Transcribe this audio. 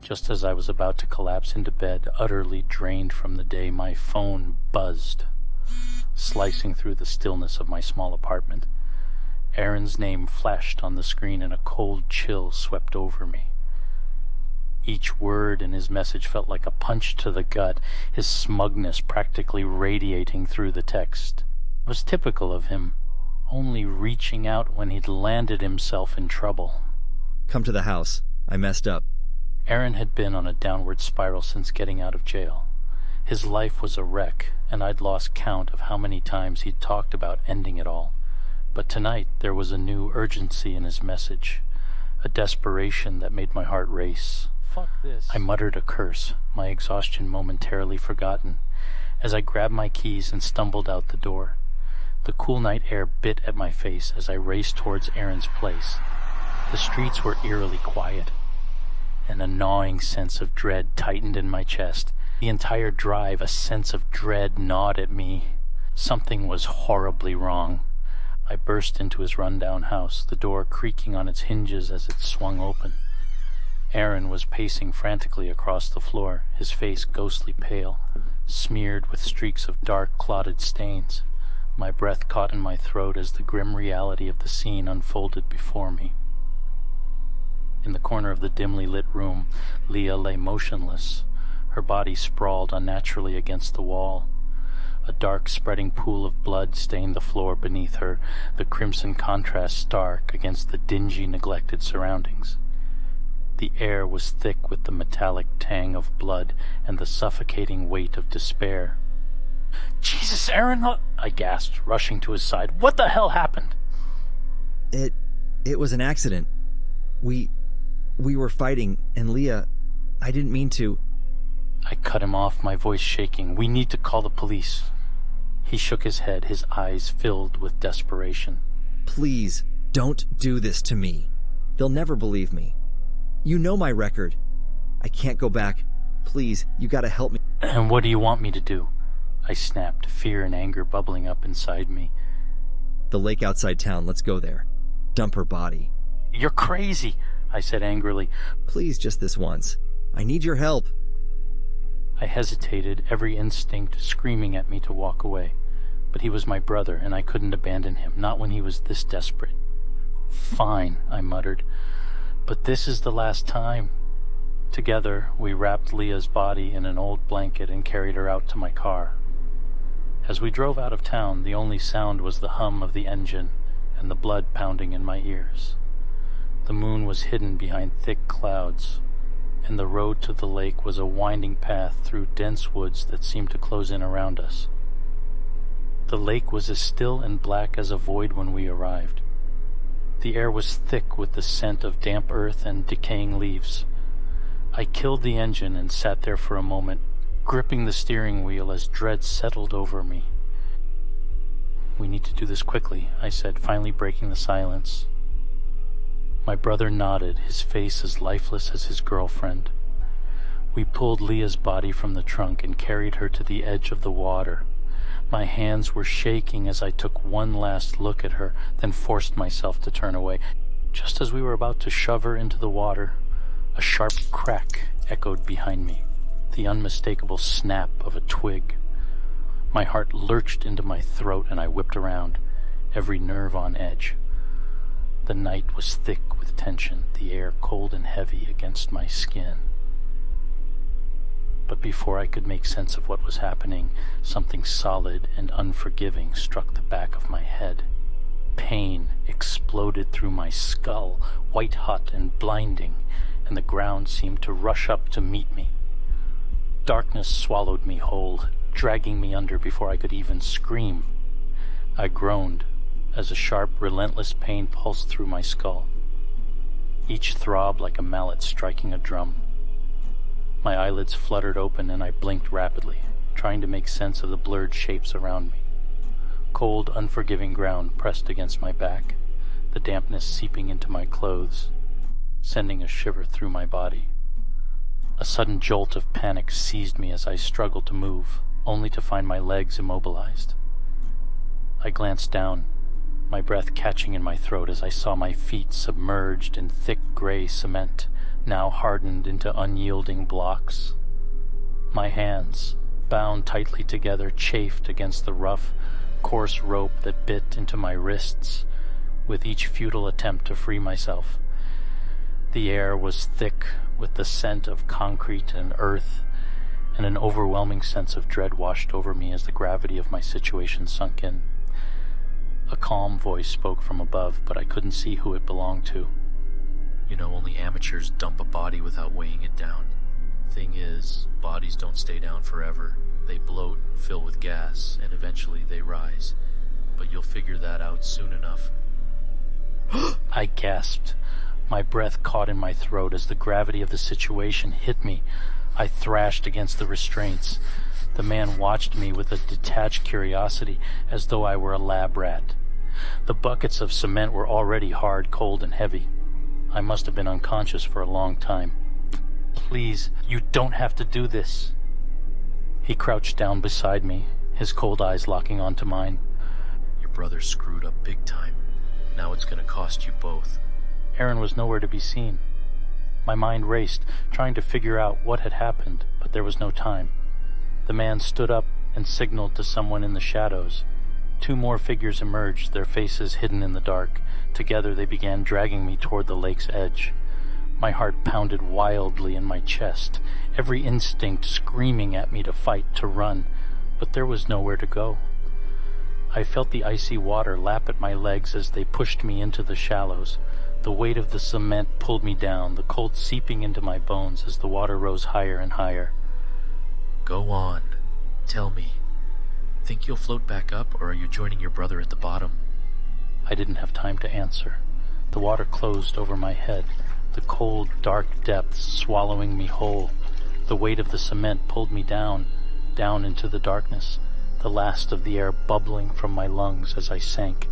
Just as I was about to collapse into bed, utterly drained from the day, my phone buzzed, slicing through the stillness of my small apartment. Aaron's name flashed on the screen and a cold chill swept over me. Each word in his message felt like a punch to the gut, his smugness practically radiating through the text. It was typical of him, only reaching out when he'd landed himself in trouble. Come to the house. I messed up. Aaron had been on a downward spiral since getting out of jail. His life was a wreck, and I'd lost count of how many times he'd talked about ending it all. But tonight there was a new urgency in his message, a desperation that made my heart race. Fuck this. I muttered a curse, my exhaustion momentarily forgotten, as I grabbed my keys and stumbled out the door. The cool night air bit at my face as I raced towards Aaron's place. The streets were eerily quiet. and a gnawing sense of dread tightened in my chest. The entire drive, a sense of dread gnawed at me. Something was horribly wrong. I burst into his rundown house, the door creaking on its hinges as it swung open. Aaron was pacing frantically across the floor, his face ghostly pale, smeared with streaks of dark, clotted stains. My breath caught in my throat as the grim reality of the scene unfolded before me. In the corner of the dimly lit room, Leah lay motionless, her body sprawled unnaturally against the wall. A dark, spreading pool of blood stained the floor beneath her, the crimson contrast stark against the dingy, neglected surroundings. The air was thick with the metallic tang of blood and the suffocating weight of despair. "Jesus, Aaron!" I gasped, rushing to his side. "What the hell happened?" It was an accident. We were fighting, and Leah, I didn't mean to. I cut him off, my voice shaking. "We need to call the police." He shook his head, his eyes filled with desperation. Please, don't do this to me. They'll never believe me. You know my record. I can't go back. Please, you gotta help me. "And what do you want me to do?" I snapped, fear and anger bubbling up inside me. The lake outside town, let's go there. Dump her body. "You're crazy," I said angrily. Please, just this once. I need your help. I hesitated, every instinct screaming at me to walk away. But he was my brother, and I couldn't abandon him, not when he was this desperate. "Fine," I muttered, "but this is the last time." Together, we wrapped Leah's body in an old blanket and carried her out to my car. As we drove out of town, the only sound was the hum of the engine and the blood pounding in my ears. The moon was hidden behind thick clouds, and the road to the lake was a winding path through dense woods that seemed to close in around us. The lake was as still and black as a void when we arrived. The air was thick with the scent of damp earth and decaying leaves. I killed the engine and sat there for a moment, gripping the steering wheel as dread settled over me. "We need to do this quickly," I said, finally breaking the silence. My brother nodded, his face as lifeless as his girlfriend. We pulled Leah's body from the trunk and carried her to the edge of the water. My hands were shaking as I took one last look at her, then forced myself to turn away. Just as we were about to shove her into the water, a sharp crack echoed behind me, the unmistakable snap of a twig. My heart lurched into my throat and I whipped around, every nerve on edge. The night was thick with tension, the air cold and heavy against my skin. But before I could make sense of what was happening, something solid and unforgiving struck the back of my head. Pain exploded through my skull, white-hot and blinding, and the ground seemed to rush up to meet me. Darkness swallowed me whole, dragging me under before I could even scream. I groaned as a sharp, relentless pain pulsed through my skull, each throb like a mallet striking a drum. My eyelids fluttered open and I blinked rapidly, trying to make sense of the blurred shapes around me. Cold, unforgiving ground pressed against my back, the dampness seeping into my clothes, sending a shiver through my body. A sudden jolt of panic seized me as I struggled to move, only to find my legs immobilized. I glanced down, my breath catching in my throat as I saw my feet submerged in thick gray cement, now hardened into unyielding blocks. My hands, bound tightly together, chafed against the rough, coarse rope that bit into my wrists with each futile attempt to free myself. The air was thick with the scent of concrete and earth, and an overwhelming sense of dread washed over me as the gravity of my situation sunk in. A calm voice spoke from above, but I couldn't see who it belonged to. You know, only amateurs dump a body without weighing it down. Thing is, bodies don't stay down forever. They bloat, fill with gas, and eventually they rise. But you'll figure that out soon enough. I gasped. My breath caught in my throat as the gravity of the situation hit me. I thrashed against the restraints. The man watched me with a detached curiosity, as though I were a lab rat. The buckets of cement were already hard, cold, and heavy. I must have been unconscious for a long time. Please, you don't have to do this. He crouched down beside me, his cold eyes locking onto mine. Your brother screwed up big time. Now it's gonna cost you both. Aaron was nowhere to be seen. My mind raced, trying to figure out what had happened, but there was no time. The man stood up and signaled to someone in the shadows. 2 more figures emerged, their faces hidden in the dark. Together they began dragging me toward the lake's edge. My heart pounded wildly in my chest, every instinct screaming at me to fight, to run, but there was nowhere to go. I felt the icy water lap at my legs as they pushed me into the shallows. The weight of the cement pulled me down, the cold seeping into my bones as the water rose higher and higher. Go on. Tell me. Think you'll float back up, or are you joining your brother at the bottom? I didn't have time to answer. The water closed over my head, the cold, dark depths swallowing me whole. The weight of the cement pulled me down into the darkness, the last of the air bubbling from my lungs as I sank.